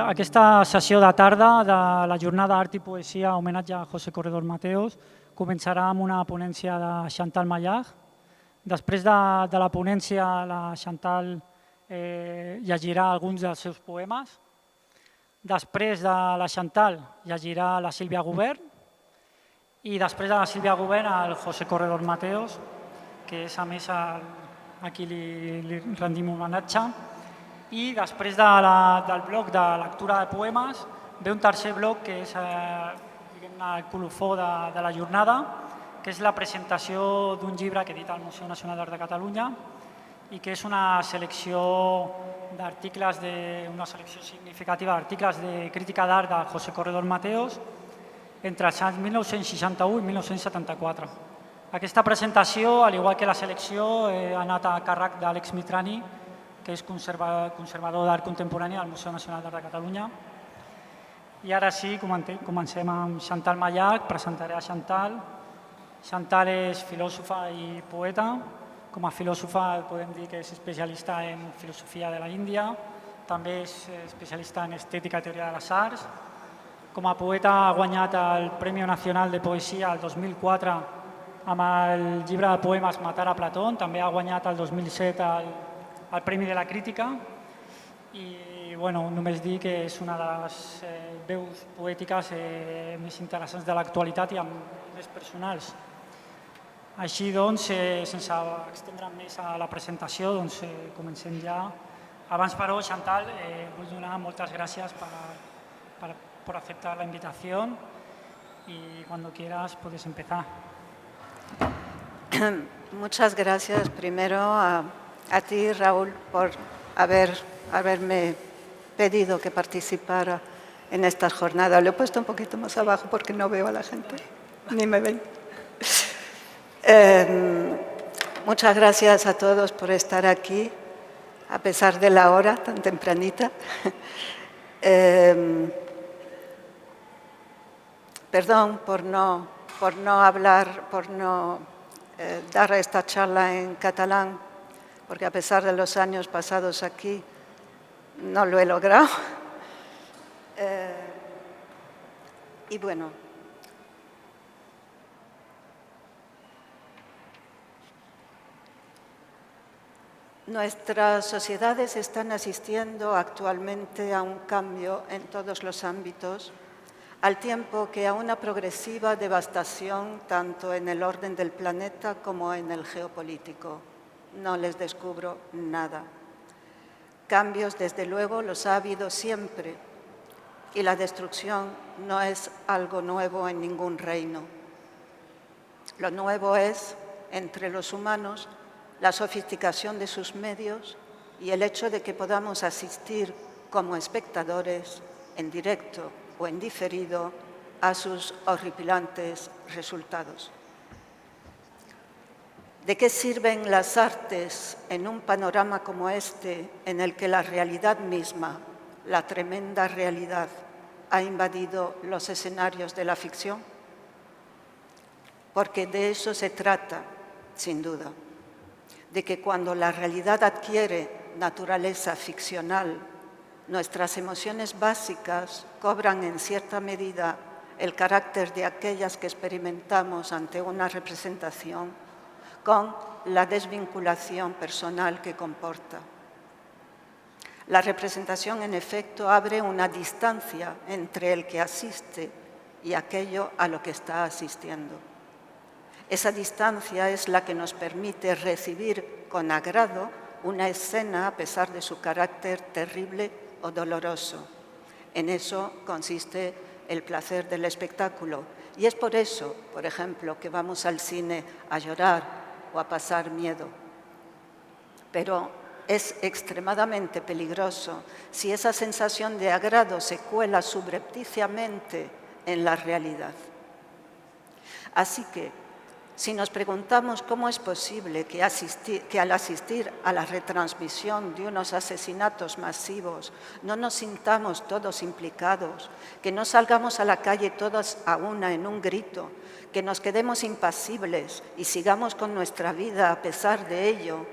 Aquesta sessió de tarda de la jornada Art i Poesia homenatge a José Corredor Mateos començarà amb una ponència de Chantal Mayach. Després de la ponència, la Chantal llegirà alguns dels seus poemes. Després de la Chantal llegirà la Sílvia Gubern i després de la Sílvia Gubern el José Corredor Mateos, que és a més a qui li rendim homenatge. I després del bloc de lectura de poemes ve un tercer bloc que és el colofó de la jornada, que és la presentació d'un llibre que edita el Museu Nacional d'Art de Catalunya i que és una selecció d'articles, una selecció significativa d'articles de crítica d'art de José Corredor Mateos entre els anys 1961 i 1974. Aquesta presentació, al igual que la selecció, ha anat a càrrec d'Àlex Mitrani, que és conservador d'art contemporani al Museu Nacional d'Art de Catalunya. I ara sí, comencem amb Chantal Mayach. Presentaré a Chantal. Chantal és filòsofa i poeta. Com a filòsofa podem dir que és especialista en filosofia de l'Índia. També és especialista en estètica i teoria de les arts. Com a poeta ha guanyat el Premi Nacional de Poesia el 2004 amb el llibre de poemes Matar a Platón. També ha guanyat el 2007 el Premi de la Crítica i només dir que és una de les veus poètiques més interessants de l'actualitat i més personals. Així doncs, sense extendre'm més a la presentació, comencem ja. Abans, però, Chantal, vull donar moltes gràcies por aceptar la invitación y cuando quieras puedes empezar. Muchas gracias primero a ti, Raúl, por haberme pedido que participara en estas jornadas. Lo he puesto un poquito más abajo porque no veo a la gente, ni me ven. Muchas gracias a todos por estar aquí, a pesar de la hora tan tempranita. Perdón por no hablar, por no dar esta charla en catalán, porque a pesar de los años pasados aquí, no lo he logrado. Y bueno, nuestras sociedades están asistiendo actualmente a un cambio en todos los ámbitos, al tiempo que a una progresiva devastación tanto en el orden del planeta como en el geopolítico. No les descubro nada. Cambios, desde luego, los ha habido siempre y la destrucción no es algo nuevo en ningún reino. Lo nuevo es, entre los humanos, la sofisticación de sus medios y el hecho de que podamos asistir como espectadores, en directo o en diferido, a sus horripilantes resultados. ¿De qué sirven las artes en un panorama como este, en el que la realidad misma, la tremenda realidad, ha invadido los escenarios de la ficción? Porque de eso se trata, sin duda, de que cuando la realidad adquiere naturaleza ficcional, nuestras emociones básicas cobran en cierta medida el carácter de aquellas que experimentamos ante una representación, con la desvinculación personal que comporta. La representación, en efecto, abre una distancia entre el que asiste y aquello a lo que está asistiendo. Esa distancia es la que nos permite recibir con agrado una escena a pesar de su carácter terrible o doloroso. En eso consiste el placer del espectáculo. Y es por eso, por ejemplo, que vamos al cine a llorar o a pasar miedo. Pero es extremadamente peligroso si esa sensación de agrado se cuela subrepticiamente en la realidad. Así que, si nos preguntamos cómo es posible que al asistir a la retransmisión de unos asesinatos masivos no nos sintamos todos implicados, que no salgamos a la calle todos a una en un grito, que nos quedemos impasibles y sigamos con nuestra vida a pesar de ello,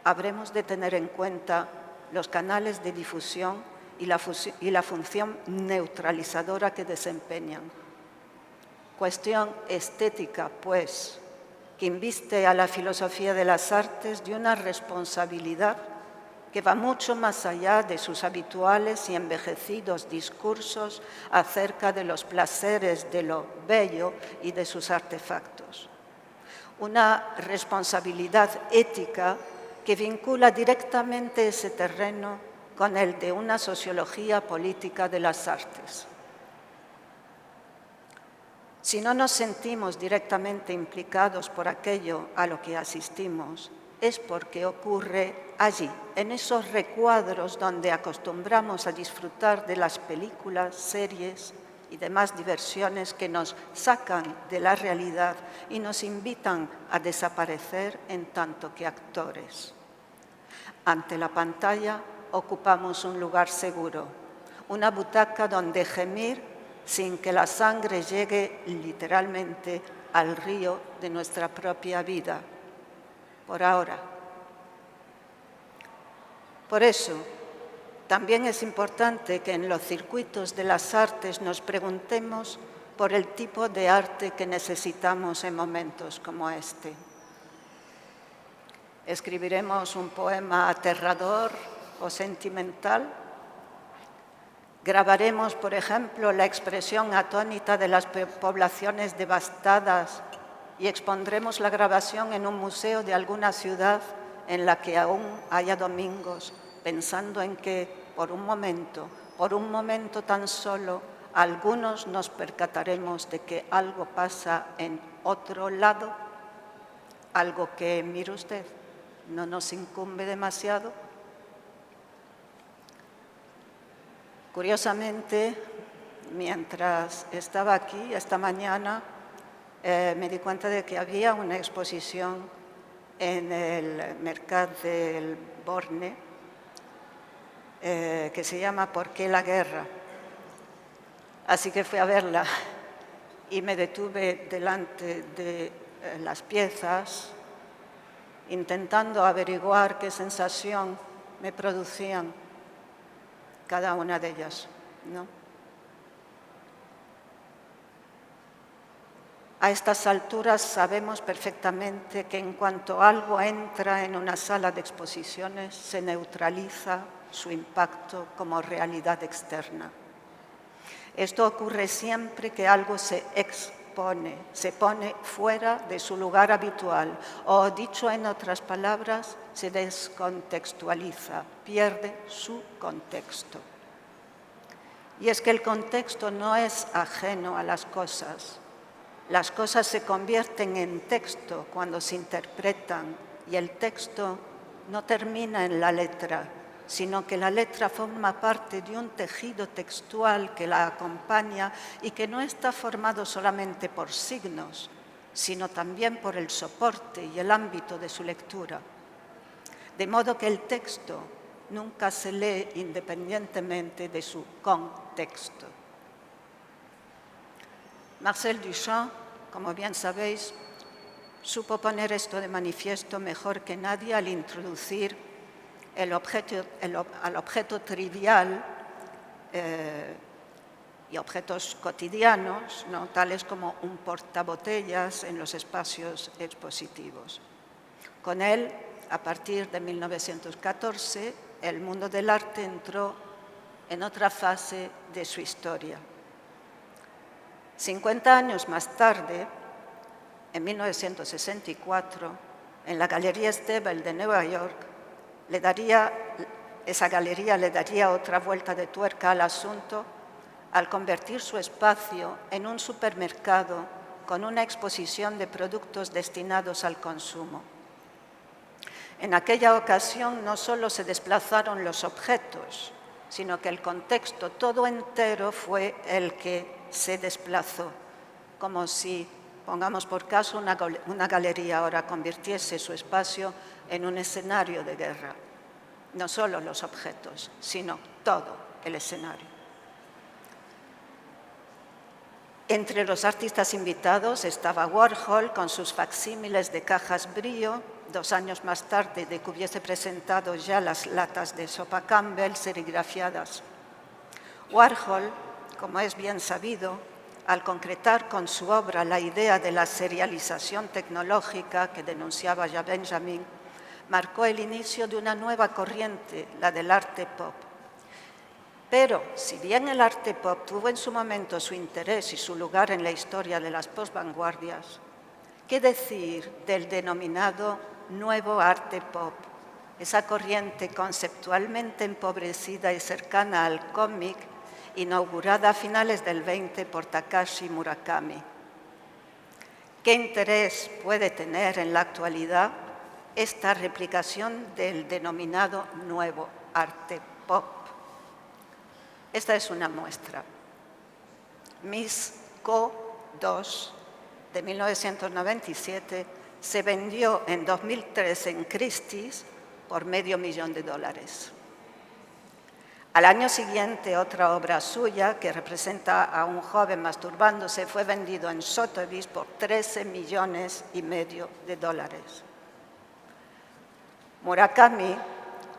habremos de tener en cuenta los canales de difusión y la función neutralizadora que desempeñan. Cuestión estética, pues, que inviste a la filosofía de las artes de una responsabilidad que va mucho más allá de sus habituales y envejecidos discursos acerca de los placeres de lo bello y de sus artefactos. Una responsabilidad ética que vincula directamente ese terreno con el de una sociología política de las artes. Si no nos sentimos directamente implicados por aquello a lo que asistimos, es porque ocurre allí, en esos recuadros donde acostumbramos a disfrutar de las películas, series y demás diversiones que nos sacan de la realidad y nos invitan a desaparecer en tanto que actores. Ante la pantalla ocupamos un lugar seguro, una butaca donde gemir sin que la sangre llegue literalmente al río de nuestra propia vida, por ahora. Por eso, también es importante que en los circuitos de las artes nos preguntemos por el tipo de arte que necesitamos en momentos como este. ¿Escribiremos un poema aterrador o sentimental? ¿Grabaremos, por ejemplo, la expresión atónita de las poblaciones devastadas y expondremos la grabación en un museo de alguna ciudad en la que aún haya domingos, pensando en que, por un momento tan solo, algunos nos percataremos de que algo pasa en otro lado, algo que, mire usted, no nos incumbe demasiado? Curiosamente, mientras estaba aquí esta mañana, me di cuenta de que había una exposición en el Mercat del Borne que se llama ¿Por qué la guerra? Así que fui a verla y me detuve delante de las piezas intentando averiguar qué sensación me producían cada una de ellas, ¿no? A estas alturas sabemos perfectamente que en cuanto algo entra en una sala de exposiciones, se neutraliza su impacto como realidad externa. Esto ocurre siempre que algo se expone, se pone fuera de su lugar habitual, o dicho en otras palabras, se descontextualiza, pierde su contexto. Y es que el contexto no es ajeno a las cosas. Las cosas se convierten en texto cuando se interpretan y el texto no termina en la letra, sino que la letra forma parte de un tejido textual que la acompaña y que no está formado solamente por signos, sino también por el soporte y el ámbito de su lectura. De modo que el texto nunca se lee independientemente de su contexto. Marcel Duchamp, como bien sabéis, supo poner esto de manifiesto mejor que nadie al introducir al objeto trivial y objetos cotidianos, ¿no?, tales como un portabotellas en los espacios expositivos. Con él, a partir de 1914, el mundo del arte entró en otra fase de su historia. 50 años más tarde, en 1964, en la Galería Stebel de Nueva York, esa galería le daría otra vuelta de tuerca al asunto al convertir su espacio en un supermercado con una exposición de productos destinados al consumo. En aquella ocasión no solo se desplazaron los objetos, sino que el contexto todo entero fue el que se desplazó, como si, pongamos por caso, una galería ahora convirtiese su espacio en un escenario de guerra. No solo los objetos, sino todo el escenario. Entre los artistas invitados estaba Warhol con sus facsímiles de cajas brillo, 2 años más tarde de que hubiese presentado ya las latas de sopa Campbell serigrafiadas. Warhol, como es bien sabido, al concretar con su obra la idea de la serialización tecnológica que denunciaba ya Benjamin, marcó el inicio de una nueva corriente, la del arte pop. Pero, si bien el arte pop tuvo en su momento su interés y su lugar en la historia de las posvanguardias, ¿qué decir del denominado nuevo arte pop? Esa corriente conceptualmente empobrecida y cercana al cómic, inaugurada a finales del 20 por Takashi Murakami. ¿Qué interés puede tener en la actualidad esta replicación del denominado nuevo arte pop? Esta es una muestra. Miss Co. 2, de 1997, se vendió en 2003 en Christie's por $500,000. Al año siguiente, otra obra suya, que representa a un joven masturbándose, fue vendido en Sotheby's por $13,5 millones. Murakami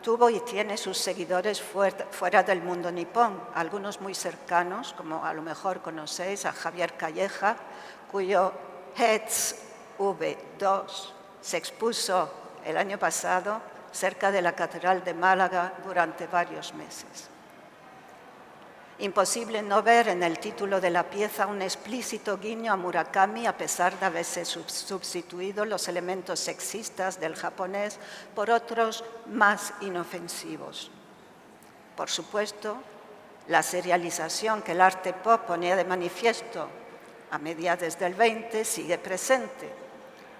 tuvo y tiene sus seguidores fuera del mundo nipón, algunos muy cercanos, como a lo mejor conocéis a Javier Calleja, cuyo Heads V2 se expuso el año pasado cerca de la Catedral de Málaga durante varios meses. Imposible no ver en el título de la pieza un explícito guiño a Murakami, a pesar de haberse sustituido los elementos sexistas del japonés por otros más inofensivos. Por supuesto, la serialización que el arte pop ponía de manifiesto a mediados del 20 sigue presente,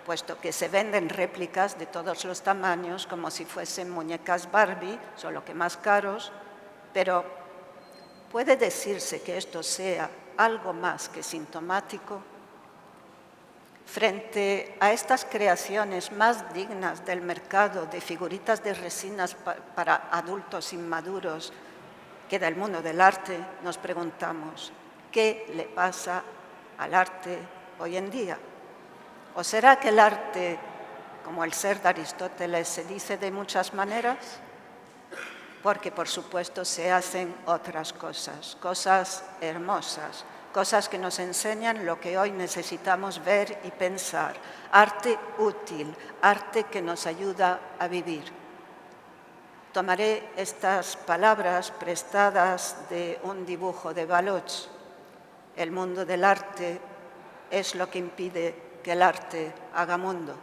puesto que se venden réplicas de todos los tamaños como si fuesen muñecas Barbie, solo que más caros, pero ¿puede decirse que esto sea algo más que sintomático? Frente a estas creaciones más dignas del mercado de figuritas de resinas para adultos inmaduros que del mundo del arte, nos preguntamos, ¿qué le pasa al arte hoy en día? ¿O será que el arte, como el ser de Aristóteles, se dice de muchas maneras? Porque, por supuesto, se hacen otras cosas, cosas hermosas, cosas que nos enseñan lo que hoy necesitamos ver y pensar. Arte útil, arte que nos ayuda a vivir. Tomaré estas palabras prestadas de un dibujo de Baloch. El mundo del arte es lo que impide que el arte haga mundo.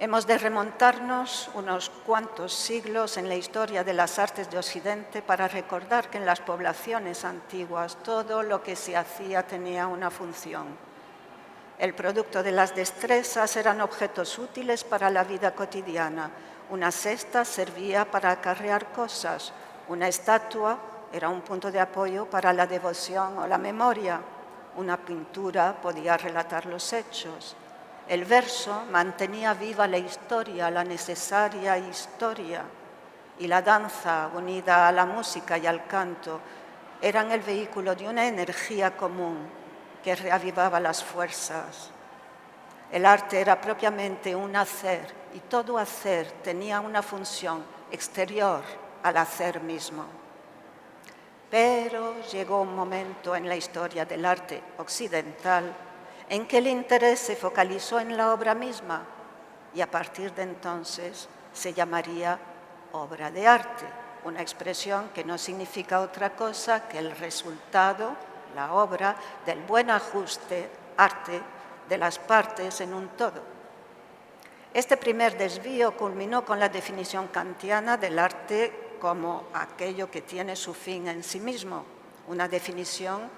Hemos de remontarnos unos cuantos siglos en la historia de las artes de Occidente para recordar que en las poblaciones antiguas todo lo que se hacía tenía una función. El producto de las destrezas eran objetos útiles para la vida cotidiana. Una cesta servía para acarrear cosas, una estatua era un punto de apoyo para la devoción o la memoria, una pintura podía relatar los hechos. El verso mantenía viva la historia, la necesaria historia, y la danza, unida a la música y al canto, eran el vehículo de una energía común que reavivaba las fuerzas. El arte era propiamente un hacer, y todo hacer tenía una función exterior al hacer mismo. Pero llegó un momento en la historia del arte occidental en que el interés se focalizó en la obra misma y a partir de entonces se llamaría obra de arte, una expresión que no significa otra cosa que el resultado, la obra, del buen ajuste, arte, de las partes en un todo. Este primer desvío culminó con la definición kantiana del arte como aquello que tiene su fin en sí mismo, una definición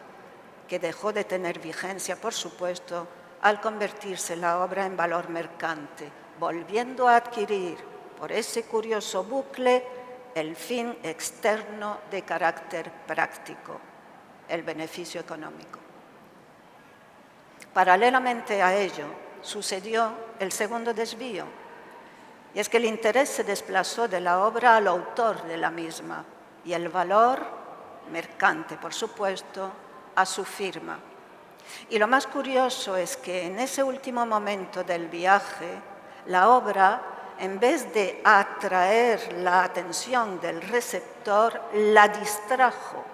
que dejó de tener vigencia, por supuesto, al convertirse la obra en valor mercante, volviendo a adquirir, por ese curioso bucle, el fin externo de carácter práctico, el beneficio económico. Paralelamente a ello, sucedió el segundo desvío, y es que el interés se desplazó de la obra al autor de la misma, y el valor, mercante, por supuesto, a su firma. Y lo más curioso es que en ese último momento del viaje, la obra en vez de atraer la atención del receptor, la distrajo,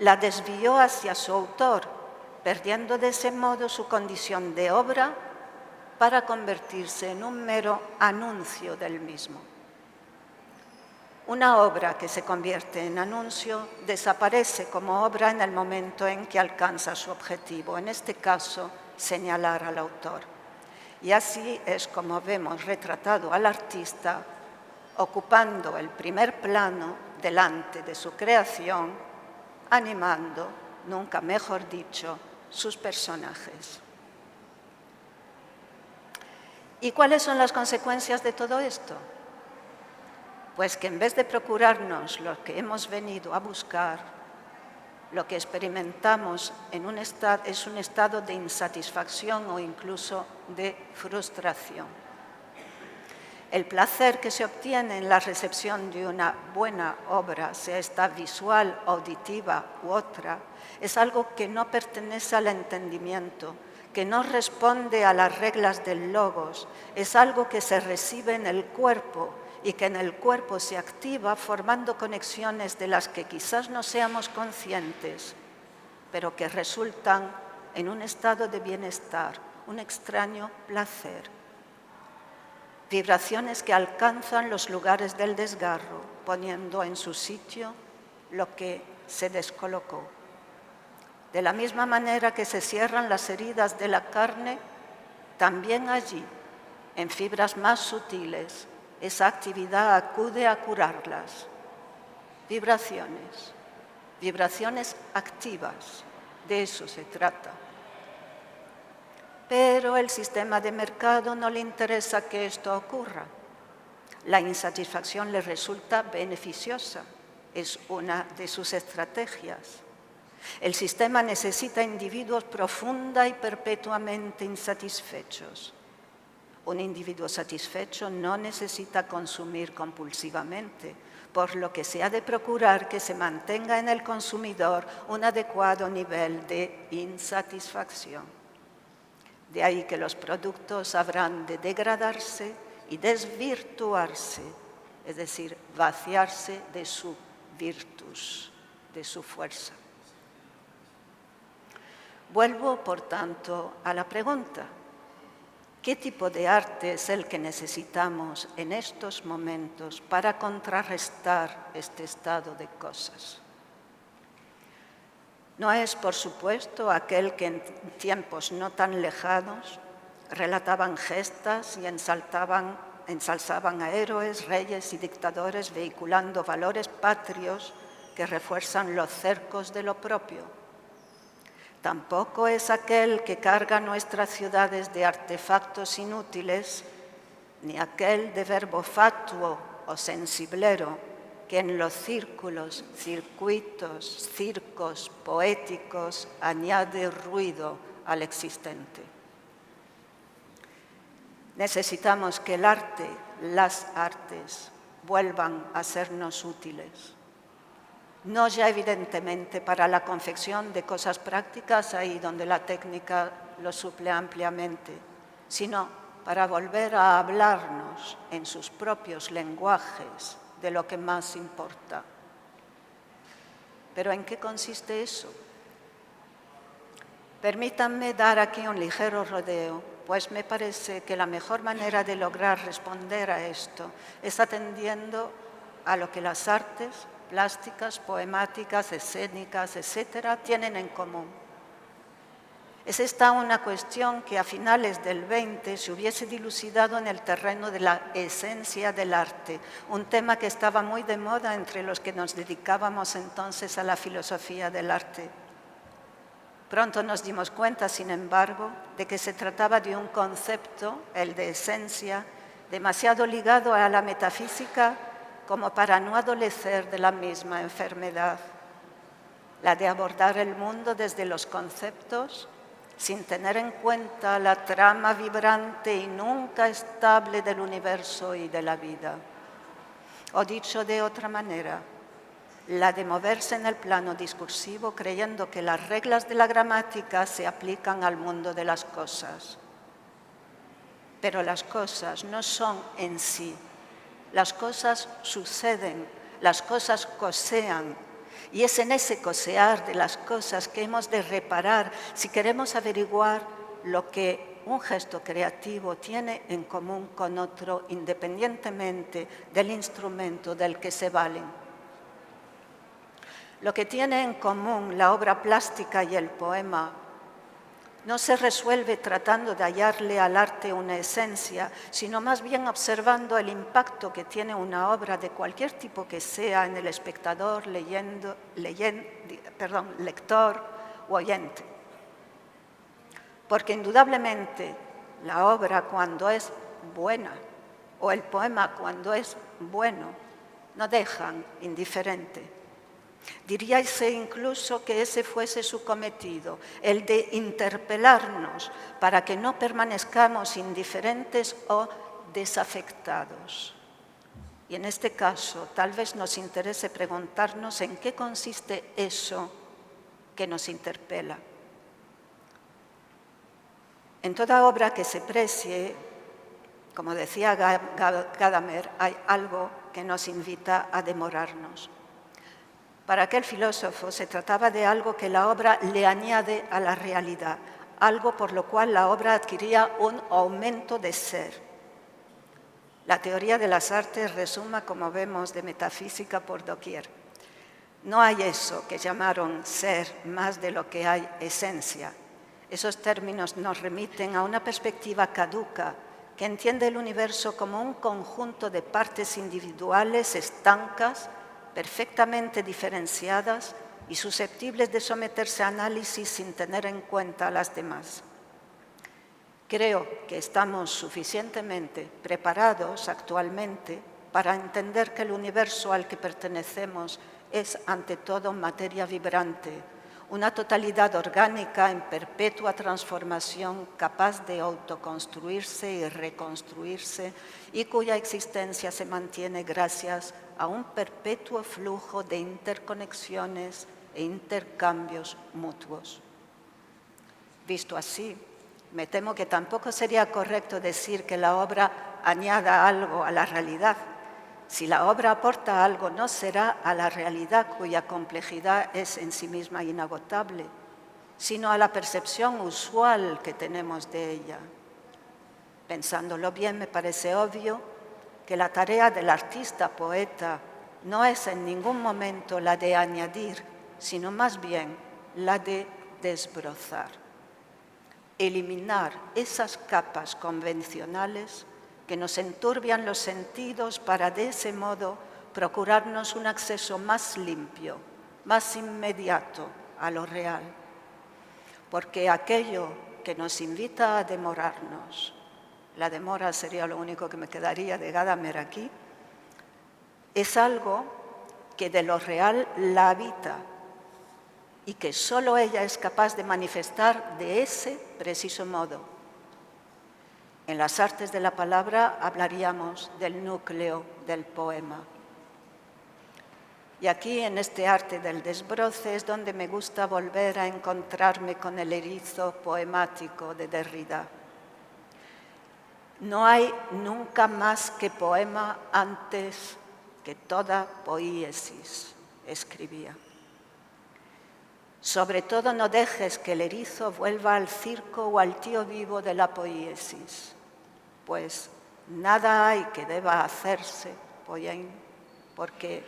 la desvió hacia su autor, perdiendo de ese modo su condición de obra para convertirse en un mero anuncio del mismo. Una obra que se convierte en anuncio desaparece como obra en el momento en que alcanza su objetivo, en este caso, señalar al autor. Y así es como vemos retratado al artista ocupando el primer plano delante de su creación, animando, nunca mejor dicho, sus personajes. ¿Y cuáles son las consecuencias de todo esto? Pues que en vez de procurarnos lo que hemos venido a buscar, lo que experimentamos es un estado de insatisfacción o incluso de frustración. El placer que se obtiene en la recepción de una buena obra, sea esta visual, auditiva u otra, es algo que no pertenece al entendimiento, que no responde a las reglas del logos, es algo que se recibe en el cuerpo y que en el cuerpo se activa formando conexiones de las que quizás no seamos conscientes, pero que resultan en un estado de bienestar, un extraño placer. Vibraciones que alcanzan los lugares del desgarro, poniendo en su sitio lo que se descolocó. De la misma manera que se cierran las heridas de la carne, también allí, en fibras más sutiles, esa actividad acude a curarlas. Vibraciones, vibraciones activas, de eso se trata. Pero el sistema de mercado no le interesa que esto ocurra. La insatisfacción le resulta beneficiosa, es una de sus estrategias. El sistema necesita individuos profunda y perpetuamente insatisfechos. Un individuo satisfecho no necesita consumir compulsivamente, por lo que se ha de procurar que se mantenga en el consumidor un adecuado nivel de insatisfacción. De ahí que los productos habrán de degradarse y desvirtuarse, es decir, vaciarse de su virtus, de su fuerza. Vuelvo, por tanto, a la pregunta. ¿Qué tipo de arte es el que necesitamos en estos momentos para contrarrestar este estado de cosas? No es, por supuesto, aquel que en tiempos no tan lejanos relataban gestas y ensalzaban a héroes, reyes y dictadores vehiculando valores patrios que refuerzan los cercos de lo propio. Tampoco es aquel que carga nuestras ciudades de artefactos inútiles, ni aquel de verbo fatuo o sensiblero que en los círculos, circuitos, circos poéticos añade ruido al existente. Necesitamos que el arte, las artes, vuelvan a sernos útiles. No ya evidentemente para la confección de cosas prácticas, ahí donde la técnica lo suple ampliamente, sino para volver a hablarnos en sus propios lenguajes de lo que más importa. ¿Pero en qué consiste eso? Permítanme dar aquí un ligero rodeo, pues me parece que la mejor manera de lograr responder a esto es atendiendo a lo que las artes plásticas, poemáticas, escénicas, etcétera, tienen en común. Es esta una cuestión que a finales del XX se hubiese dilucidado en el terreno de la esencia del arte, un tema que estaba muy de moda entre los que nos dedicábamos entonces a la filosofía del arte. Pronto nos dimos cuenta, sin embargo, de que se trataba de un concepto, el de esencia, demasiado ligado a la metafísica como para no adolecer de la misma enfermedad, la de abordar el mundo desde los conceptos sin tener en cuenta la trama vibrante y nunca estable del universo y de la vida. O dicho de otra manera, la de moverse en el plano discursivo creyendo que las reglas de la gramática se aplican al mundo de las cosas. Pero las cosas no son en sí. Las cosas suceden, las cosas cosean. Y es en ese cosear de las cosas que hemos de reparar si queremos averiguar lo que un gesto creativo tiene en común con otro, independientemente del instrumento del que se valen. Lo que tiene en común la obra plástica y el poema no se resuelve tratando de hallarle al arte una esencia, sino más bien observando el impacto que tiene una obra de cualquier tipo que sea en el espectador, lector o oyente. Porque indudablemente la obra, cuando es buena, o el poema cuando es bueno, no dejan indiferente. Diríase incluso que ese fuese su cometido, el de interpelarnos para que no permanezcamos indiferentes o desafectados. Y en este caso, tal vez nos interese preguntarnos en qué consiste eso que nos interpela. En toda obra que se precie, como decía Gadamer, hay algo que nos invita a demorarnos. Para aquel filósofo se trataba de algo que la obra le añade a la realidad, algo por lo cual la obra adquiría un aumento de ser. La teoría de las artes resuma, como vemos, de metafísica por doquier. No hay eso que llamaron ser más de lo que hay esencia. Esos términos nos remiten a una perspectiva caduca que entiende el universo como un conjunto de partes individuales estancas, perfectamente diferenciadas y susceptibles de someterse a análisis sin tener en cuenta a las demás. Creo que estamos suficientemente preparados actualmente para entender que el universo al que pertenecemos es ante todo materia vibrante, una totalidad orgánica en perpetua transformación capaz de autoconstruirse y reconstruirse y cuya existencia se mantiene gracias a un perpetuo flujo de interconexiones e intercambios mutuos. Visto así, me temo que tampoco sería correcto decir que la obra añada algo a la realidad. Si la obra aporta algo, no será a la realidad cuya complejidad es en sí misma inagotable, sino a la percepción usual que tenemos de ella. Pensándolo bien, me parece obvio que la tarea del artista poeta no es en ningún momento la de añadir, sino más bien la de desbrozar, eliminar esas capas convencionales que nos enturbian los sentidos para de ese modo procurarnos un acceso más limpio, más inmediato a lo real. Porque aquello que nos invita a demorarnos, la demora sería lo único que me quedaría de Gadamer aquí, es algo que de lo real la habita y que solo ella es capaz de manifestar de ese preciso modo. En las artes de la palabra hablaríamos del núcleo del poema. Y aquí, en este arte del desbroce, es donde me gusta volver a encontrarme con el erizo poemático de Derrida. No hay nunca más que poema antes que toda poiesis, escribía. Sobre todo no dejes que el erizo vuelva al circo o al tío vivo de la poiesis, pues nada hay que deba hacerse, Poyen, porque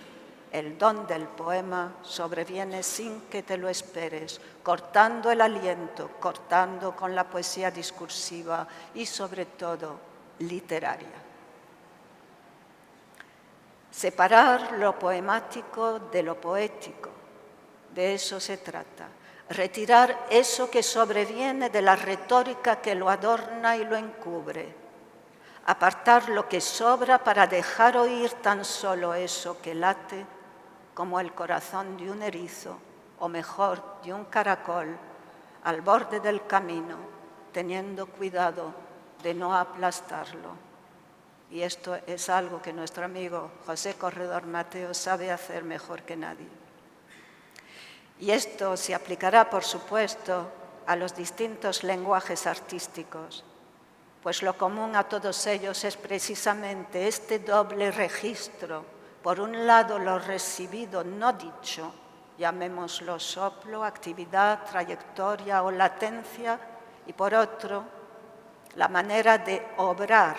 el don del poema sobreviene sin que te lo esperes, cortando el aliento, cortando con la poesía discursiva y sobre todo literaria. Separar lo poemático de lo poético, de eso se trata. Retirar eso que sobreviene de la retórica que lo adorna y lo encubre. Apartar lo que sobra para dejar oír tan solo eso que late como el corazón de un erizo, o mejor, de un caracol, al borde del camino, teniendo cuidado de no aplastarlo. Y esto es algo que nuestro amigo José Corredor Mateo sabe hacer mejor que nadie. Y esto se aplicará, por supuesto, a los distintos lenguajes artísticos, pues lo común a todos ellos es precisamente este doble registro. Por un lado, lo recibido no dicho, llamémoslo soplo, actividad, trayectoria o latencia, y por otro, la manera de obrar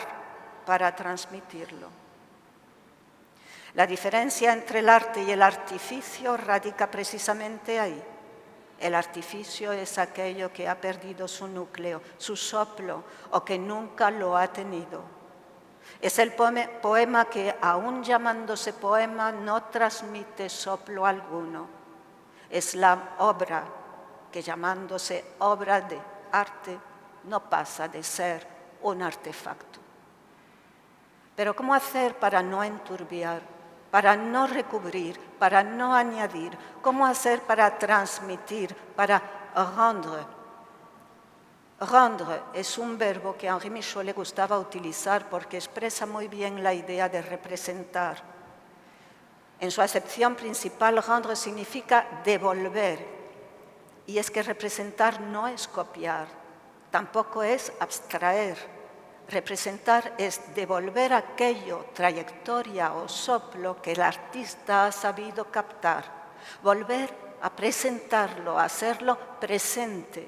para transmitirlo. La diferencia entre el arte y el artificio radica precisamente ahí. El artificio es aquello que ha perdido su núcleo, su soplo, o que nunca lo ha tenido. Es el poema que, aún llamándose poema, no transmite soplo alguno. Es la obra que, llamándose obra de arte, no pasa de ser un artefacto. Pero ¿cómo hacer para no enturbiar, para no recubrir, para no añadir? ¿Cómo hacer para transmitir, para rendre? Rendre es un verbo que a Henri Michaud le gustaba utilizar porque expresa muy bien la idea de representar. En su acepción principal, rendre significa devolver. Y es que representar no es copiar, tampoco es abstraer. Representar es devolver aquello, trayectoria o soplo que el artista ha sabido captar, volver a presentarlo, a hacerlo presente.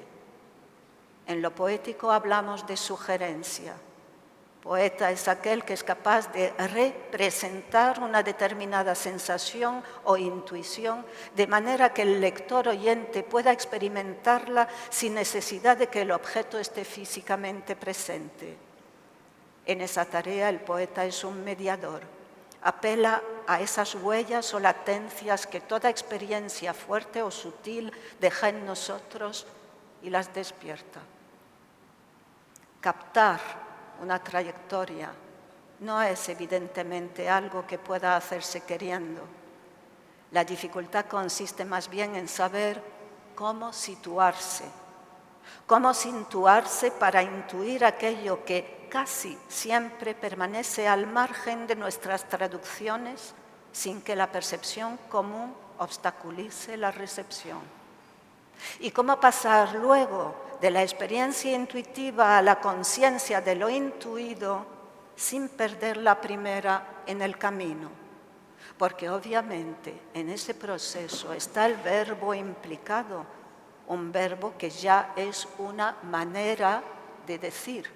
En lo poético hablamos de sugerencia. Poeta es aquel que es capaz de representar una determinada sensación o intuición de manera que el lector oyente pueda experimentarla sin necesidad de que el objeto esté físicamente presente. En esa tarea el poeta es un mediador. Apela a esas huellas o latencias que toda experiencia fuerte o sutil deja en nosotros y las despierta. Captar una trayectoria no es evidentemente algo que pueda hacerse queriendo. La dificultad consiste más bien en saber cómo situarse para intuir aquello que casi siempre permanece al margen de nuestras traducciones sin que la percepción común obstaculice la recepción. Y cómo pasar luego de la experiencia intuitiva a la conciencia de lo intuido sin perder la primera en el camino. Porque obviamente en ese proceso está el verbo implicado, un verbo que ya es una manera de decir.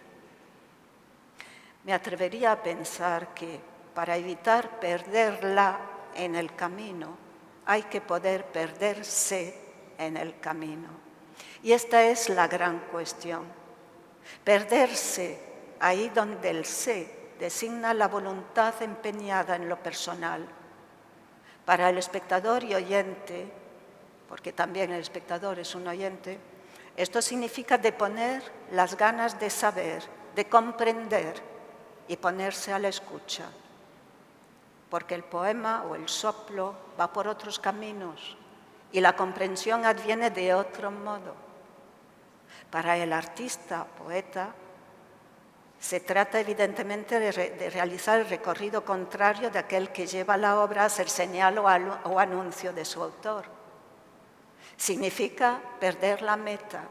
Me atrevería a pensar que para evitar perderla en el camino hay que poder perderse en el camino. Y esta es la gran cuestión. Perderse ahí donde el sé designa la voluntad empeñada en lo personal. Para el espectador y oyente, porque también el espectador es un oyente, esto significa deponer las ganas de saber, de comprender y ponerse a la escucha. Porque el poema o el soplo va por otros caminos y la comprensión adviene de otro modo. Para el artista, poeta, se trata evidentemente de realizar el recorrido contrario de aquel que lleva la obra a ser señal o anuncio de su autor. Significa perder la meta,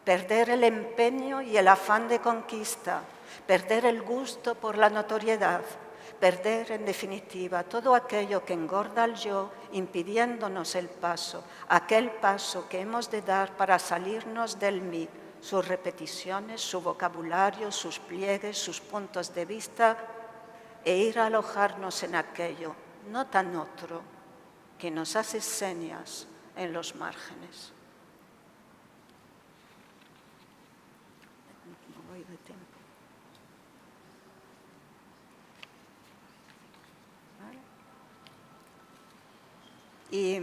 perder el empeño y el afán de conquista, perder el gusto por la notoriedad, perder, en definitiva, todo aquello que engorda al yo, impidiéndonos el paso, aquel paso que hemos de dar para salirnos del mí, sus repeticiones, su vocabulario, sus pliegues, sus puntos de vista, e ir a alojarnos en aquello, no tan otro, que nos hace señas en los márgenes. Me voy de tiempo. Y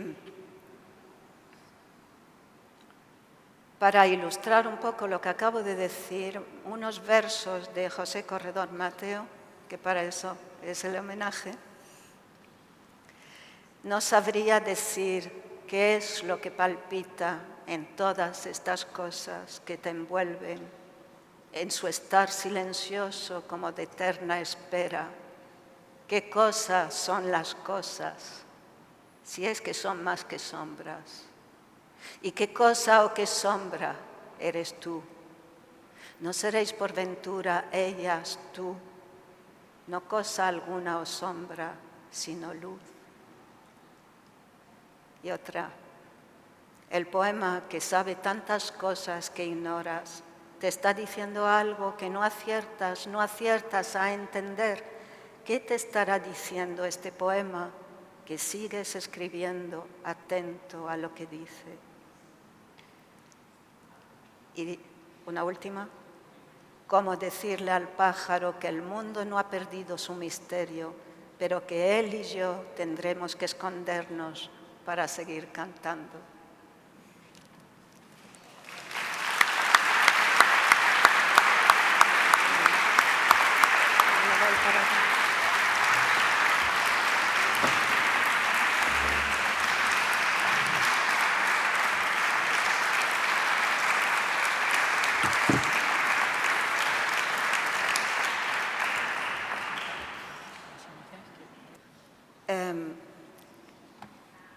para ilustrar un poco lo que acabo de decir, unos versos de José Corredor Mateo, que para eso es el homenaje, no sabría decir qué es lo que palpita en todas estas cosas que te envuelven, en su estar silencioso como de eterna espera. ¿Qué cosas son las cosas? Si es que son más que sombras. ¿Y qué cosa o qué sombra eres tú? No seréis por ventura ellas, tú, no cosa alguna o sombra, sino luz. Y otra, el poema que sabe tantas cosas que ignoras, te está diciendo algo que no aciertas a entender. ¿Qué te estará diciendo este poema que sigues escribiendo atento a lo que dice? Y una última, ¿cómo decirle al pájaro que el mundo no ha perdido su misterio, pero que él y yo tendremos que escondernos para seguir cantando?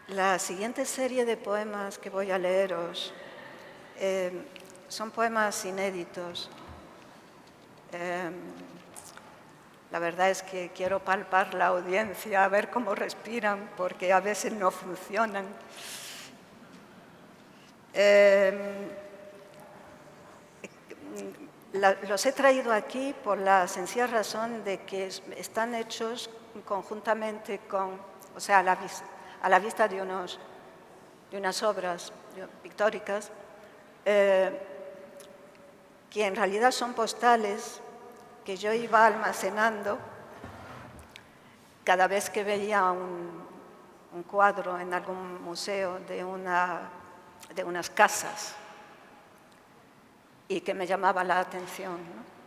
La siguiente serie de poemas que voy a leeros son poemas inéditos. La verdad es que quiero palpar la audiencia, a ver cómo respiran, porque a veces no funcionan. Los he traído aquí por la sencilla razón de que están hechos conjuntamente con, o sea, a la vista de unas obras pictóricas, que en realidad son postales que yo iba almacenando cada vez que veía un cuadro en algún museo de unas casas y que me llamaba la atención, ¿no?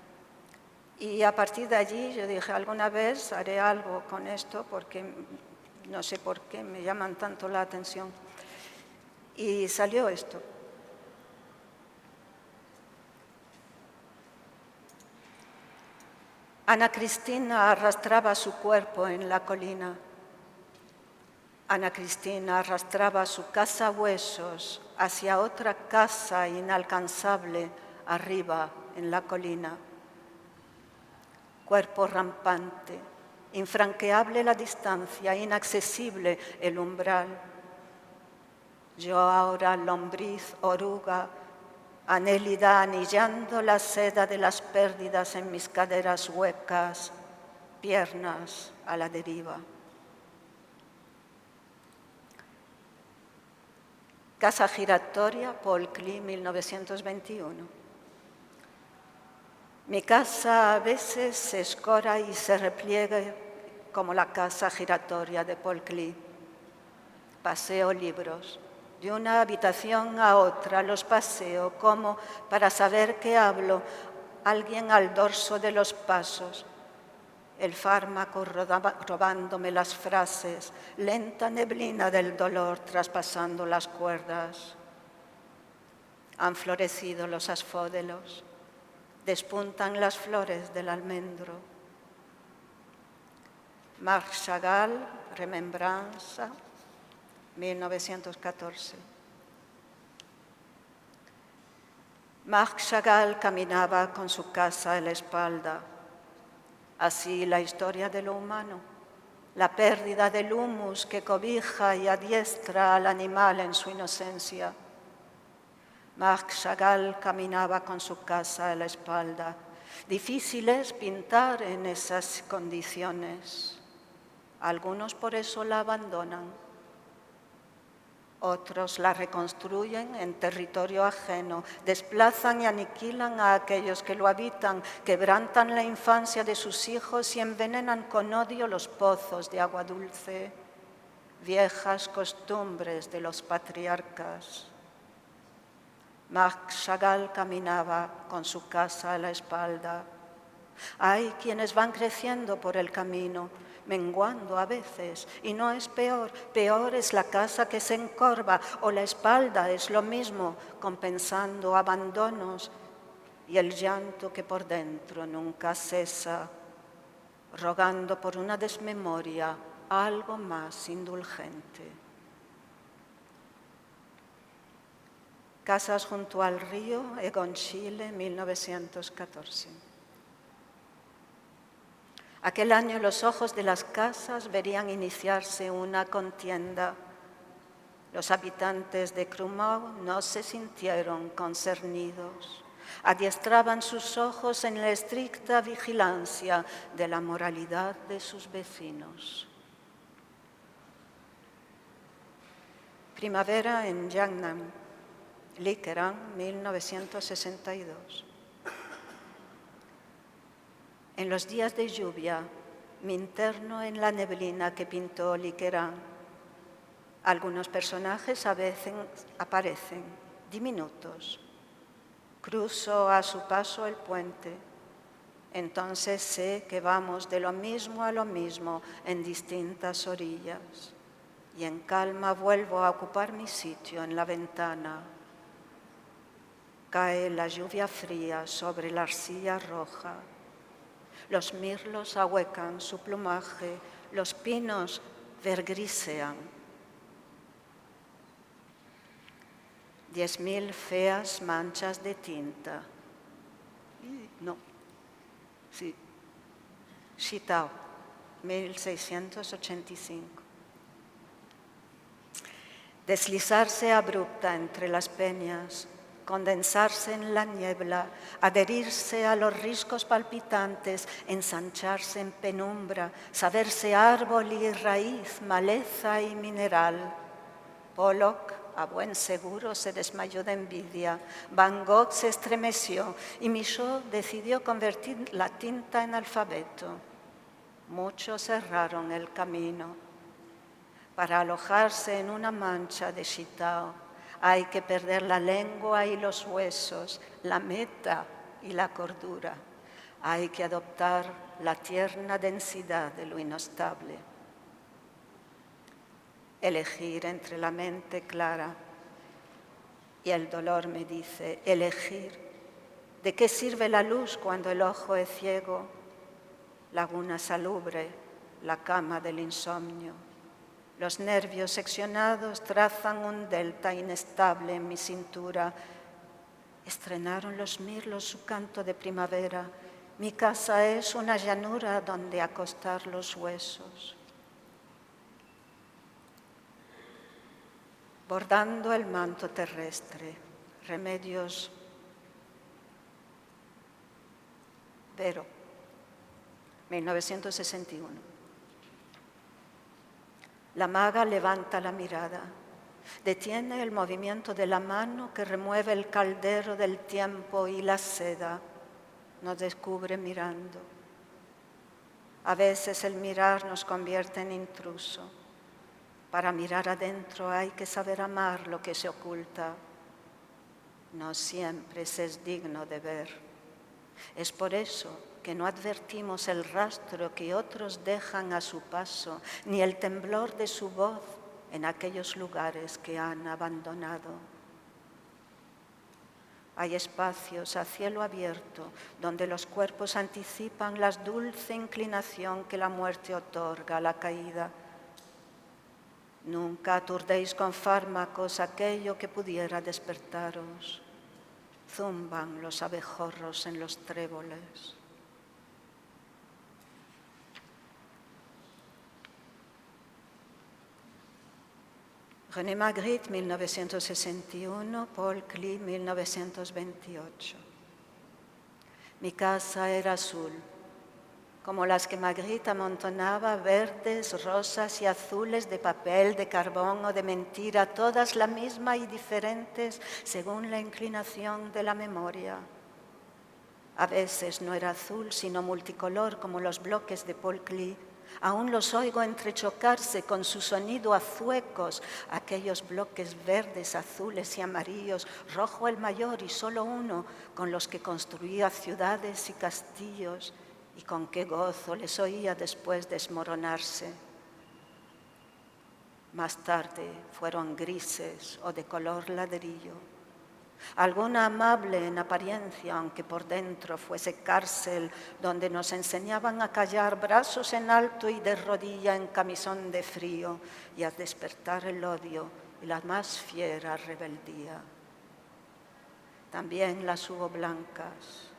Y a partir de allí yo dije, alguna vez haré algo con esto porque no sé por qué me llaman tanto la atención. Y salió esto. Ana Cristina arrastraba su cuerpo en la colina. Ana Cristina arrastraba su casa huesos hacia otra casa inalcanzable arriba en la colina. Cuerpo rampante, infranqueable la distancia, inaccesible el umbral. Yo ahora, lombriz, oruga, anélida, anillando la seda de las pérdidas en mis caderas huecas, piernas a la deriva. Casa giratoria, Paul Klee, 1921. Mi casa a veces se escora y se repliegue como la casa giratoria de Paul Klee. Paseo libros. De una habitación a otra los paseo como para saber qué hablo, alguien al dorso de los pasos. El fármaco robándome las frases, lenta neblina del dolor traspasando las cuerdas. Han florecido los asfódelos, despuntan las flores del almendro. Marc Chagall, Remembranza, 1914. Marc Chagall caminaba con su casa a la espalda. Así la historia de lo humano, la pérdida del humus que cobija y adiestra al animal en su inocencia. Marc Chagall caminaba con su casa a la espalda. Difícil es pintar en esas condiciones. Algunos por eso la abandonan. Otros la reconstruyen en territorio ajeno, desplazan y aniquilan a aquellos que lo habitan, quebrantan la infancia de sus hijos y envenenan con odio los pozos de agua dulce, viejas costumbres de los patriarcas. Marc Chagall caminaba con su casa a la espalda. Hay quienes van creciendo por el camino, menguando a veces, y no es peor, peor es la casa que se encorva, o la espalda es lo mismo, compensando abandonos y el llanto que por dentro nunca cesa, rogando por una desmemoria algo más indulgente. Casas junto al río, Egon Schiele, 1914. Aquel año los ojos de las casas verían iniciarse una contienda. Los habitantes de Krumau no se sintieron concernidos. Adiestraban sus ojos en la estricta vigilancia de la moralidad de sus vecinos. Primavera en Yangnam, Likeran, 1962. En los días de lluvia, me interno en la neblina que pintó Likeran. Algunos personajes a veces aparecen, diminutos. Cruzo a su paso el puente. Entonces sé que vamos de lo mismo a lo mismo en distintas orillas. Y en calma vuelvo a ocupar mi sitio en la ventana. Cae la lluvia fría sobre la arcilla roja. Los mirlos ahuecan su plumaje, los pinos vergrisean. 10.000 feas manchas de tinta. No, sí. Chitao, 1685. Deslizarse abrupta entre las peñas, condensarse en la niebla, adherirse a los riscos palpitantes, ensancharse en penumbra, saberse árbol y raíz, maleza y mineral. Pollock, a buen seguro, se desmayó de envidia. Van Gogh se estremeció y Michaud decidió convertir la tinta en alfabeto. Muchos cerraron el camino. Para alojarse en una mancha de Chitao hay que perder la lengua y los huesos, la meta y la cordura. Hay que adoptar la tierna densidad de lo inestable. Elegir entre la mente clara y el dolor me dice, elegir. ¿De qué sirve la luz cuando el ojo es ciego? Laguna salubre, la cama del insomnio. Los nervios seccionados trazan un delta inestable en mi cintura. Estrenaron los mirlos su canto de primavera. Mi casa es una llanura donde acostar los huesos. Bordando el manto terrestre, Remedios Vero, 1961. La maga levanta la mirada, detiene el movimiento de la mano que remueve el caldero del tiempo y la seda, nos descubre mirando. A veces el mirar nos convierte en intruso. Para mirar adentro hay que saber amar lo que se oculta. No siempre se es digno de ver. Es por eso que no advertimos el rastro que otros dejan a su paso, ni el temblor de su voz en aquellos lugares que han abandonado. Hay espacios a cielo abierto donde los cuerpos anticipan la dulce inclinación que la muerte otorga a la caída. Nunca aturdéis con fármacos aquello que pudiera despertaros. Zumban los abejorros en los tréboles. René Magritte, 1961, Paul Klee, 1928. Mi casa era azul, como las que Magritte amontonaba, verdes, rosas y azules de papel, de carbón o de mentira, todas la misma y diferentes según la inclinación de la memoria. A veces no era azul, sino multicolor, como los bloques de Paul Klee. Aún los oigo entrechocarse con su sonido a zuecos, aquellos bloques verdes, azules y amarillos, rojo el mayor y solo uno, con los que construía ciudades y castillos, y con qué gozo les oía después desmoronarse. Más tarde fueron grises o de color ladrillo. Alguna amable en apariencia, aunque por dentro fuese cárcel, donde nos enseñaban a callar brazos en alto y de rodilla en camisón de frío, y a despertar el odio y la más fiera rebeldía. también las hubo blancas.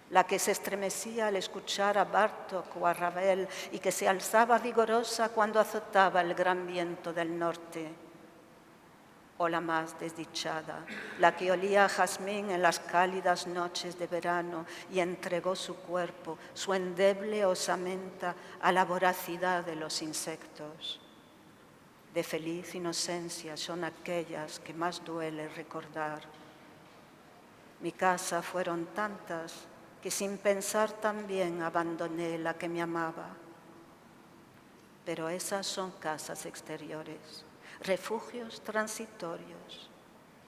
La que se estremecía al escuchar a Bartók o a Ravel y que se alzaba vigorosa cuando azotaba el gran viento del norte. O la más desdichada, la que olía a jazmín en las cálidas noches de verano y entregó su cuerpo, su endeble osamenta, a la voracidad de los insectos. De feliz inocencia son aquellas que más duele recordar. Mi casa fueron tantas que sin pensar también abandoné la que me amaba. Pero esas son casas exteriores, refugios transitorios,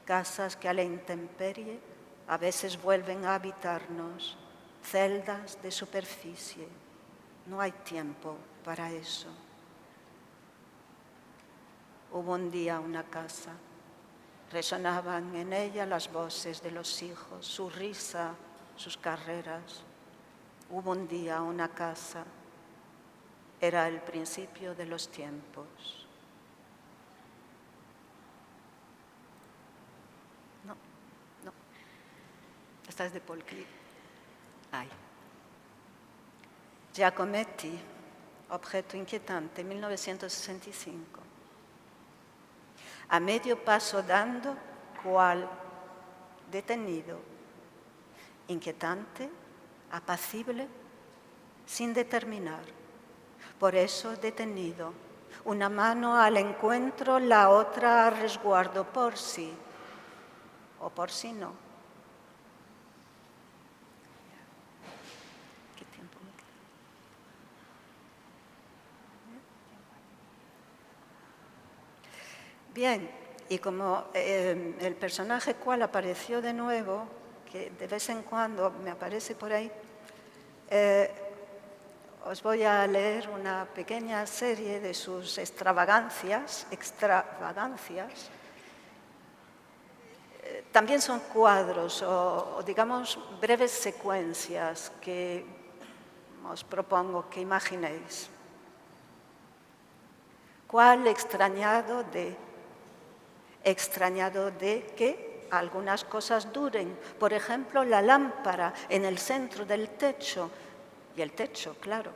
casas que a la intemperie a veces vuelven a habitarnos, celdas de superficie. No hay tiempo para eso. Hubo un día una casa, resonaban en ella las voces de los hijos, su risa, sus carreras. Hubo un día una casa, era el principio de los tiempos. No. Esta es de Paul Klee. Ay. Giacometti, Objeto inquietante, 1965. A medio paso dando, cual detenido, inquietante, apacible, sin determinar. Por eso detenido, una mano al encuentro, la otra a resguardo, por sí o por si no. ¿Qué tiempo me queda? Bien, y como el personaje cual apareció de nuevo, que de vez en cuando me aparece por ahí, os voy a leer una pequeña serie de sus extravagancias. También son cuadros o digamos breves secuencias que os propongo que imaginéis. ¿Cuál extrañado de que algunas cosas duren? Por ejemplo, la lámpara en el centro del techo. Y el techo, claro,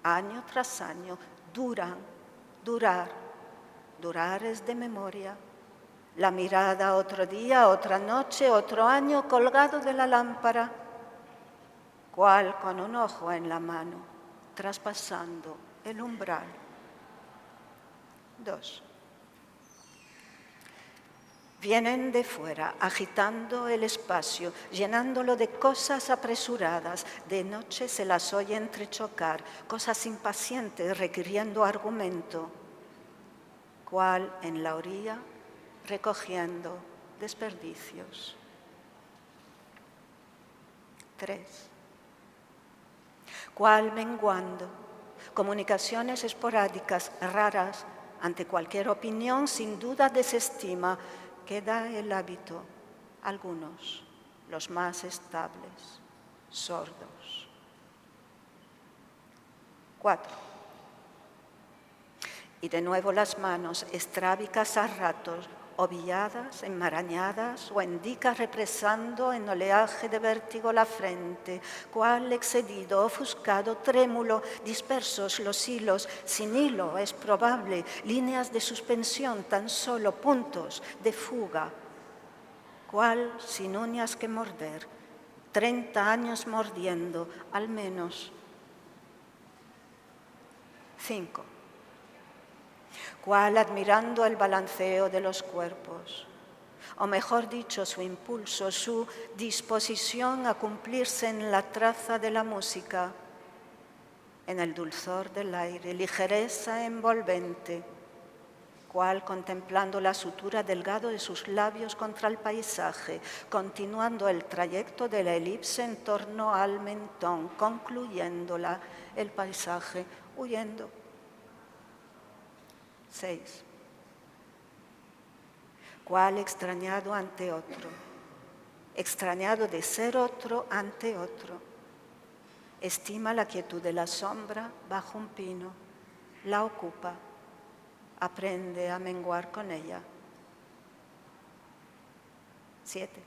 año tras año, durar es de memoria. La mirada otro día, otra noche, otro año colgado de la lámpara, cual con un ojo en la mano, traspasando el umbral. 2. Vienen de fuera, agitando el espacio, llenándolo de cosas apresuradas. De noche se las oye entrechocar, cosas impacientes requiriendo argumento. Cual en la orilla, recogiendo desperdicios. 3. Cual menguando, comunicaciones esporádicas, raras, ante cualquier opinión sin duda desestima. Queda el hábito, algunos, los más estables, sordos. 4. Y de nuevo las manos, estrábicas a ratos, ovilladas, enmarañadas o endicas represando en oleaje de vértigo la frente, cual excedido, ofuscado, trémulo, dispersos los hilos, sin hilo es probable, líneas de suspensión, tan solo puntos de fuga, cual sin uñas que morder, 30 años mordiendo, al menos. 5. Cual admirando el balanceo de los cuerpos, o mejor dicho, su impulso, su disposición a cumplirse en la traza de la música, en el dulzor del aire, ligereza envolvente, cual contemplando la sutura delgado de sus labios contra el paisaje, continuando el trayecto de la elipse en torno al mentón, concluyéndola, el paisaje, huyendo. 6. Cual extrañado ante otro, extrañado de ser otro ante otro, estima la quietud de la sombra bajo un pino, la ocupa, aprende a menguar con ella. 7.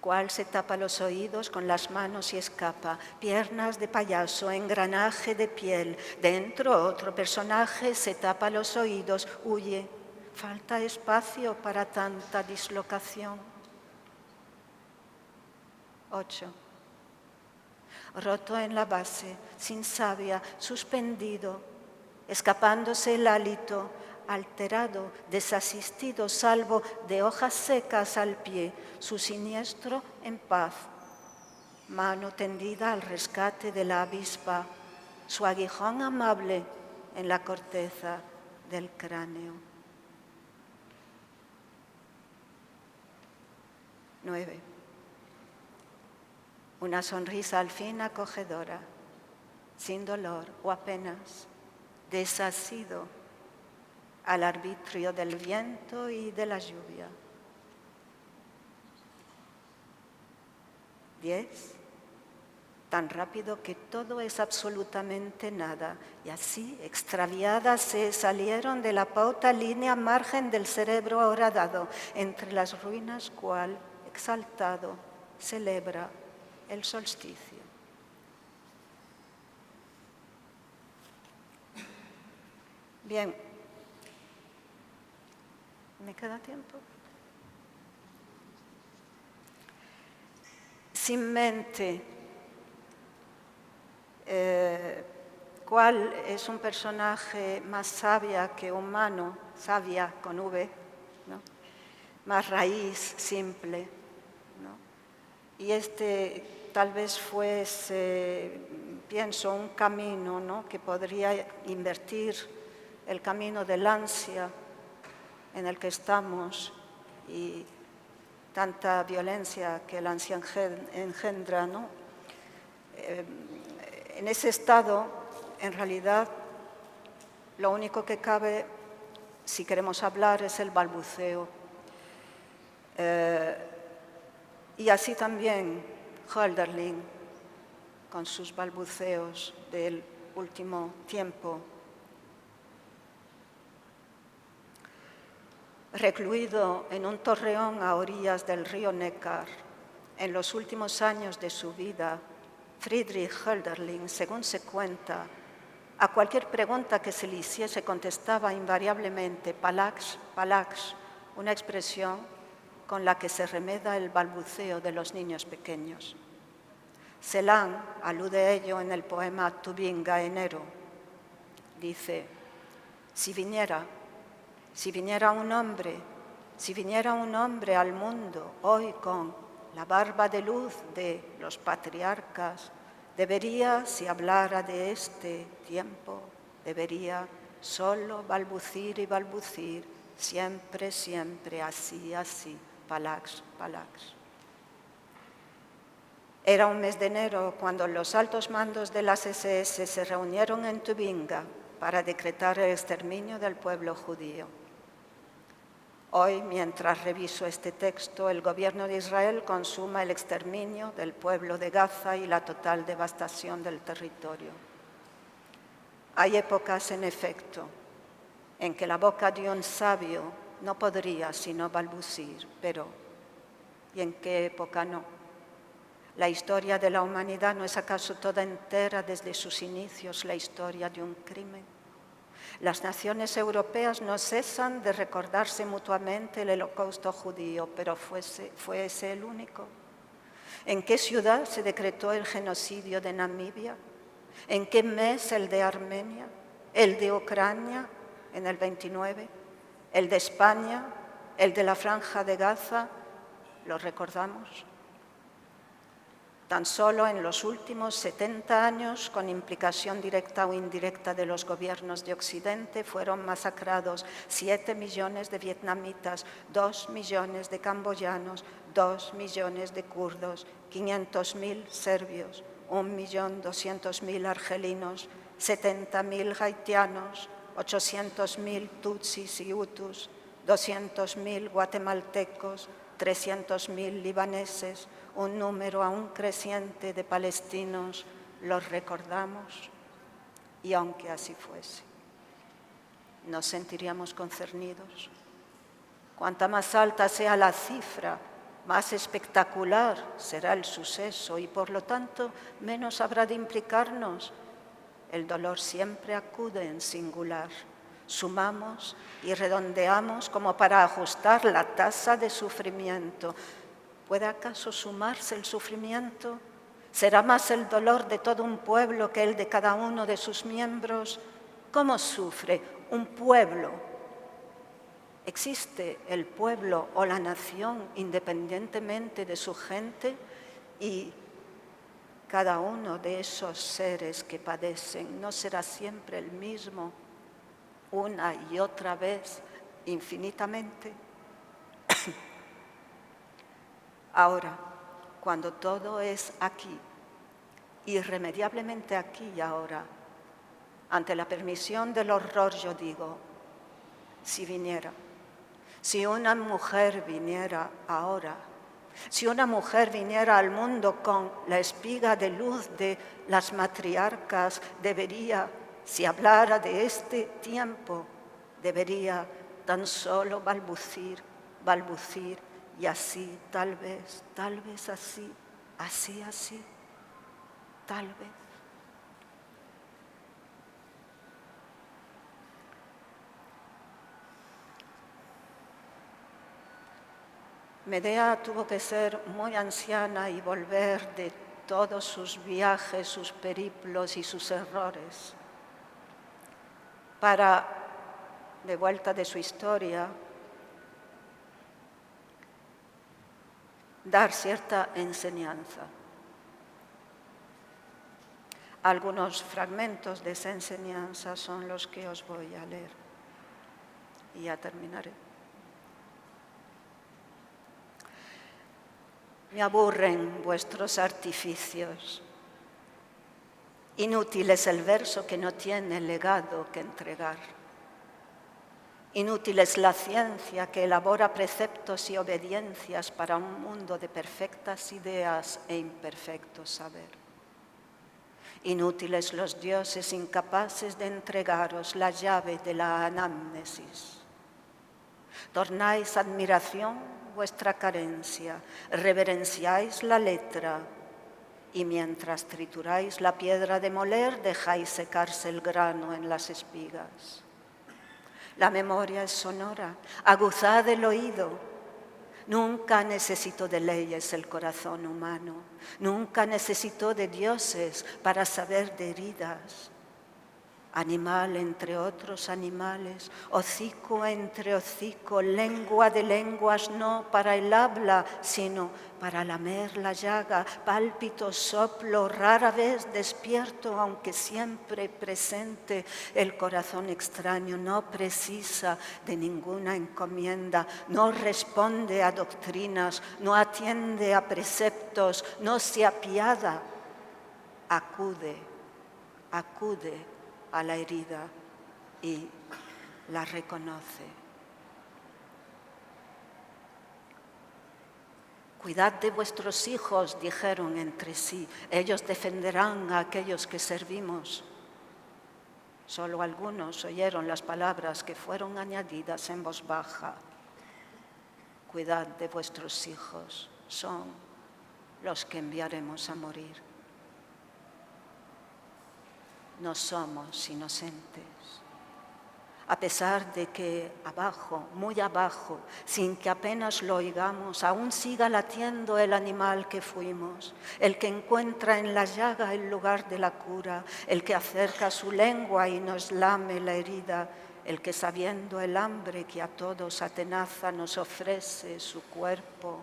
cual se tapa los oídos con las manos y escapa, piernas de payaso, engranaje de piel, dentro otro personaje se tapa los oídos, huye, falta espacio para tanta dislocación. 8. Roto en la base, sin savia, suspendido, escapándose el hálito, alterado, desasistido, salvo de hojas secas al pie, su siniestro en paz. Mano tendida al rescate de la avispa, su aguijón amable en la corteza del cráneo. 9. Una sonrisa al fin acogedora, sin dolor o apenas, desasido al arbitrio del viento y de la lluvia. 10. Tan rápido que todo es absolutamente nada, y así, extraviadas, se salieron de la pauta línea margen del cerebro horadado, entre las ruinas cual, exaltado, celebra el solsticio. Bien, ¿me queda tiempo? Sin mente, ¿cuál es un personaje más sabia que humano? Sabia con V, ¿no? Más raíz, simple, ¿no? Y tal vez fuese, pienso, un camino, ¿no?, que podría invertir el camino del ansia en el que estamos y tanta violencia que el ansia engendra, ¿no? En ese estado, en realidad, lo único que cabe, si queremos hablar, es el balbuceo. Y así también Hölderlin, con sus balbuceos del último tiempo. Recluido en un torreón a orillas del río Neckar, en los últimos años de su vida, Friedrich Hölderlin, según se cuenta, a cualquier pregunta que se le hiciese contestaba invariablemente «Palax, Palax», una expresión con la que se remeda el balbuceo de los niños pequeños. Celan alude a ello en el poema Tubinga, enero. Dice, si viniera un hombre al mundo hoy con la barba de luz de los patriarcas, debería, si hablara de este tiempo, debería solo balbucir y balbucir, siempre, siempre, así, así, Palax, Palax. Era un mes de enero cuando los altos mandos de las SS se reunieron en Tubinga para decretar el exterminio del pueblo judío. Hoy, mientras reviso este texto, el gobierno de Israel consuma el exterminio del pueblo de Gaza y la total devastación del territorio. Hay épocas, en efecto, en que la boca de un sabio no podría sino balbucir, pero ¿y en qué época no? ¿La historia de la humanidad no es acaso toda entera desde sus inicios la historia de un crimen? Las naciones europeas no cesan de recordarse mutuamente el holocausto judío, pero ¿fue ese el único? ¿En qué ciudad se decretó el genocidio de Namibia? ¿En qué mes el de Armenia? ¿El de Ucrania en el 29? ¿El de España? ¿El de la Franja de Gaza? ¿Lo recordamos? Tan solo en los últimos 70 años, con implicación directa o indirecta de los gobiernos de Occidente, fueron masacrados 7 millones de vietnamitas, 2 millones de camboyanos, 2 millones de kurdos, 500.000 serbios, 1.200.000 argelinos, 70.000 haitianos, 800.000 tutsis y hutus, 200.000 guatemaltecos, 300.000 libaneses, un número aún creciente de palestinos, los recordamos, y aunque así fuese, nos sentiríamos concernidos. Cuanta más alta sea la cifra, más espectacular será el suceso y por lo tanto menos habrá de implicarnos. El dolor siempre acude en singular. Sumamos y redondeamos como para ajustar la tasa de sufrimiento. ¿Puede acaso sumarse el sufrimiento? ¿Será más el dolor de todo un pueblo que el de cada uno de sus miembros? ¿Cómo sufre un pueblo? ¿Existe el pueblo o la nación independientemente de su gente? Y cada uno de esos seres que padecen no será siempre el mismo, una y otra vez, infinitamente. Ahora, cuando todo es aquí, irremediablemente aquí y ahora, ante la permisión del horror yo digo, si viniera, si una mujer viniera ahora, si una mujer viniera al mundo con la espiga de luz de las matriarcas, debería, si hablara de este tiempo, debería tan solo balbucir, y así, tal vez así, así, tal vez. Medea tuvo que ser muy anciana y volver de todos sus viajes, sus periplos y sus errores para, de vuelta de su historia, dar cierta enseñanza. Algunos fragmentos de esa enseñanza son los que os voy a leer y ya terminaré. Me aburren vuestros artificios. Inútil es el verso que no tiene legado que entregar. Inútil es la ciencia que elabora preceptos y obediencias para un mundo de perfectas ideas e imperfecto saber. Inútiles los dioses incapaces de entregaros la llave de la anamnesis. Tornáis admiración vuestra carencia, reverenciáis la letra y mientras trituráis la piedra de moler dejáis secarse el grano en las espigas. La memoria es sonora, aguzad el oído. Nunca necesitó de leyes el corazón humano, nunca necesitó de dioses para saber de heridas. Animal entre otros animales, hocico entre hocico, lengua de lenguas, no para el habla, sino para lamer la llaga, pálpito, soplo, rara vez despierto, aunque siempre presente. El corazón extraño no precisa de ninguna encomienda, no responde a doctrinas, no atiende a preceptos, no se apiada, acude a la herida y la reconoce. Cuidad de vuestros hijos, dijeron entre sí, ellos defenderán a aquellos que servimos. Solo algunos oyeron las palabras que fueron añadidas en voz baja. Cuidad de vuestros hijos, son los que enviaremos a morir. No somos inocentes. A pesar de que abajo, muy abajo, sin que apenas lo oigamos, aún siga latiendo el animal que fuimos, el que encuentra en la llaga el lugar de la cura, el que acerca su lengua y nos lame la herida, el que sabiendo el hambre que a todos atenaza nos ofrece su cuerpo.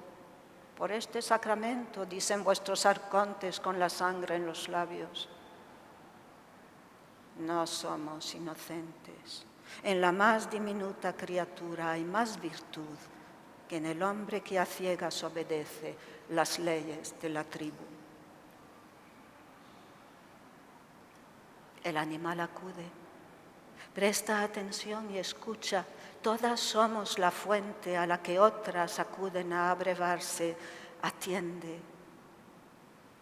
Por este sacramento, dicen vuestros arcontes con la sangre en los labios. No somos inocentes. En la más diminuta criatura hay más virtud que en el hombre que a ciegas obedece las leyes de la tribu. El animal acude, presta atención y escucha. Todas somos la fuente a la que otras acuden a abrevarse. Atiende.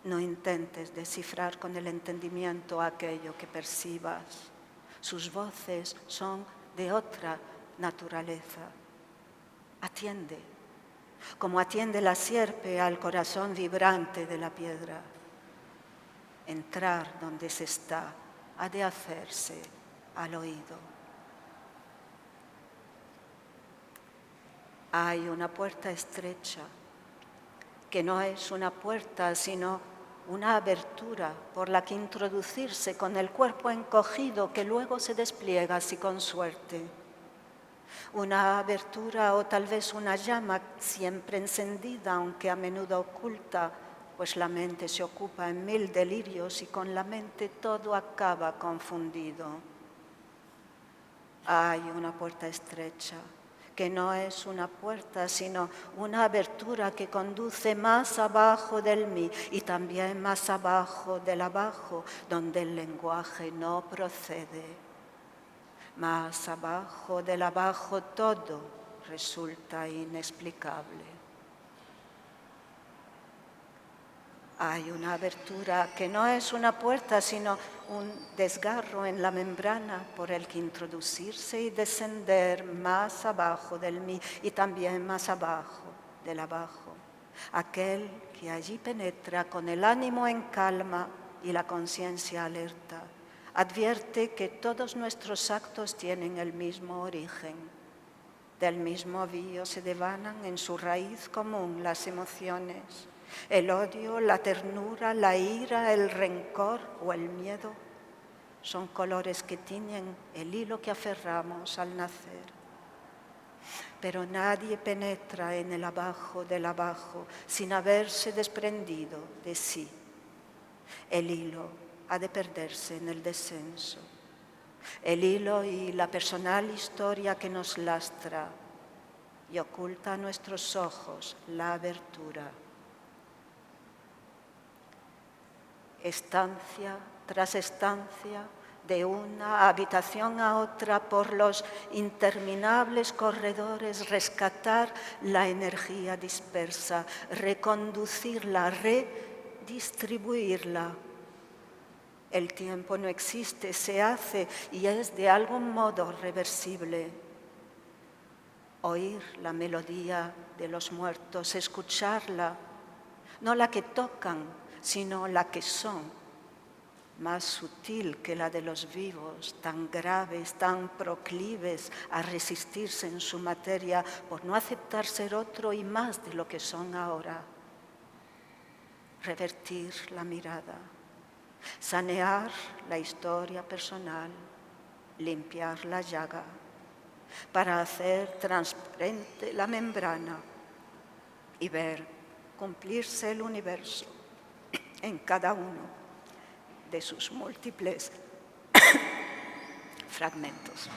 No intentes descifrar con el entendimiento aquello que percibas. Sus voces son de otra naturaleza. Atiende. como atiende la sierpe al corazón vibrante de la piedra. Entrar donde se está ha de hacerse al oído. Hay una puerta estrecha, que no es una puerta, sino una abertura por la que introducirse con el cuerpo encogido que luego se despliega si con suerte. Una abertura o tal vez una llama siempre encendida, aunque a menudo oculta, pues la mente se ocupa en 1000 delirios y con la mente todo acaba confundido. Hay una puerta estrecha, que no es una puerta, sino una abertura que conduce más abajo del mí y también más abajo del abajo, donde el lenguaje no procede. Más abajo del abajo todo resulta inexplicable. Hay una abertura que no es una puerta, sino un desgarro en la membrana por el que introducirse y descender más abajo del mí y también más abajo del abajo. Aquel que allí penetra con el ánimo en calma y la conciencia alerta. Advierte que todos nuestros actos tienen el mismo origen. Del mismo avío se devanan en su raíz común las emociones. El odio, la ternura, la ira, el rencor o el miedo son colores que tiñen el hilo que aferramos al nacer. Pero nadie penetra en el abajo del abajo sin haberse desprendido de sí. El hilo ha de perderse en el descenso. El hilo y la personal historia que nos lastra y oculta a nuestros ojos la abertura. Estancia tras estancia, de una habitación a otra por los interminables corredores, rescatar la energía dispersa, reconducirla, redistribuirla. El tiempo no existe, se hace y es de algún modo reversible. Oír la melodía de los muertos, escucharla, no la que tocan, sino la que son, más sutil que la de los vivos, tan graves, tan proclives a resistirse en su materia por no aceptar ser otro y más de lo que son ahora. Revertir la mirada. Sanear la historia personal, limpiar la llaga, para hacer transparente la membrana y ver cumplirse el universo en cada uno de sus múltiples fragmentos.